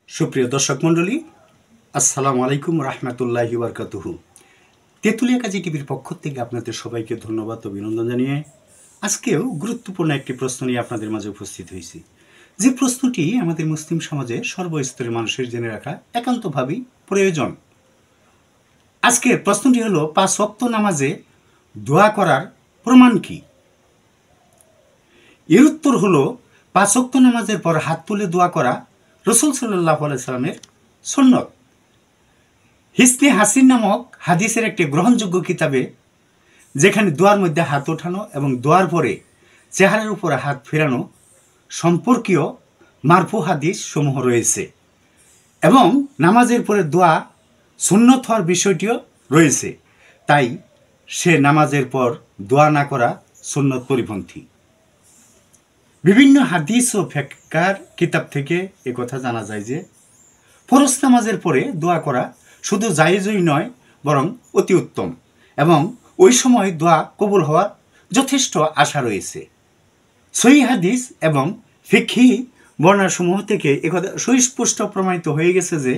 সুপ্রিয় দর্শক মণ্ডলী, আসসালামু আলাইকুম রহমতুল্লাহি বারকাতুহু। তেঁতুলিয়া কাজী টিভির পক্ষ থেকে আপনাদের সবাইকে ধন্যবাদ ও অভিনন্দন জানিয়ে আজকেও গুরুত্বপূর্ণ একটি প্রশ্ন নিয়ে আপনাদের মাঝে উপস্থিত হয়েছি, যে প্রশ্নটি আমাদের মুসলিম সমাজে সর্বস্তরের মানুষের জেনে রাখা একান্তভাবেই প্রয়োজন। আজকের প্রশ্নটি হলো, 5 ওয়াক্ত নামাজে দোয়া করার প্রমাণ কি? এর উত্তর হলো, 5 ওয়াক্ত নামাজের পর হাত তুলে দোয়া করা রাসূল সাল্লাল্লাহু আলাইহি সাল্লামের সুন্নত। হিসনে হাসিন নামক হাদিসের একটি গ্রহণযোগ্য কিতাবে, যেখানে দোয়ার মধ্যে হাত ওঠানো এবং দোয়ার পরে চেহারার উপরে হাত ফেরানো সম্পর্কীয় মারফু হাদিস সমূহ রয়েছে এবং নামাজের পরে দোয়া সুন্নত হওয়ার বিষয়টিও রয়েছে। তাই সে নামাজের পর দোয়া না করা সুন্নত পরিপন্থী। বিভিন্ন হাদিস ও ফিকহের কিতাব থেকে একথা জানা যায় যে ফরজ নামাজের পরে দোয়া করা শুধু জায়েজই নয়, বরং অতি উত্তম, এবং ওই সময় দোয়া কবুল হওয়ার যথেষ্ট আশা রয়েছে। সহিহ হাদিস এবং ফিকহি বর্ণনাসমূহ থেকে একথা সুস্পষ্ট প্রমাণিত হয়ে গেছে যে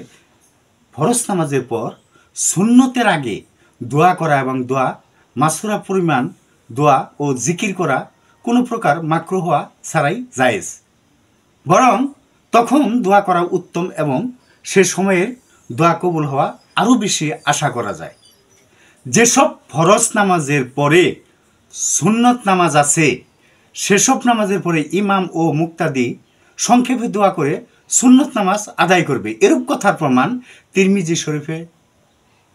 ফরজ নামাজের পর সুন্নতের আগে দোয়া করা এবং দোয়া মাসুরা পরিমাণ দোয়া ও জিকির করা কোনো প্রকার মাকরুহ হওয়া ছাড়াই জায়েজ, বরং তখন দোয়া করা উত্তম এবং সে সময়ের দোয়া কবুল হওয়া আরও বেশি আশা করা যায়। যেসব ফরজ নামাজের পরে সুন্নত নামাজ আছে, সেসব নামাজের পরে ইমাম ও মুক্তাদি সংক্ষেপে দোয়া করে সুন্নত নামাজ আদায় করবে। এরূপ কথার প্রমাণ তিরমিজি শরীফে,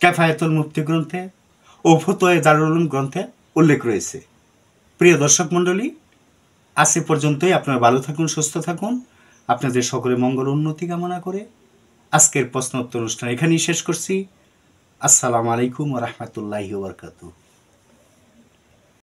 কিফায়াতুল মুফতি গ্রন্থে ও ফতোয়া দারুল উলুম গ্রন্থে উল্লেখ রয়েছে। প্রিয় দর্শক মণ্ডলী, আজ এ পর্যন্তই। আপনারা ভালো থাকুন, সুস্থ থাকুন। আপনাদের সকলে মঙ্গল উন্নতি কামনা করে আজকের প্রশ্নোত্তর অনুষ্ঠান এখানেই শেষ করছি। আসসালামু আলাইকুম ওয়া রাহমাতুল্লাহি ওয়া বারাকাতুহু।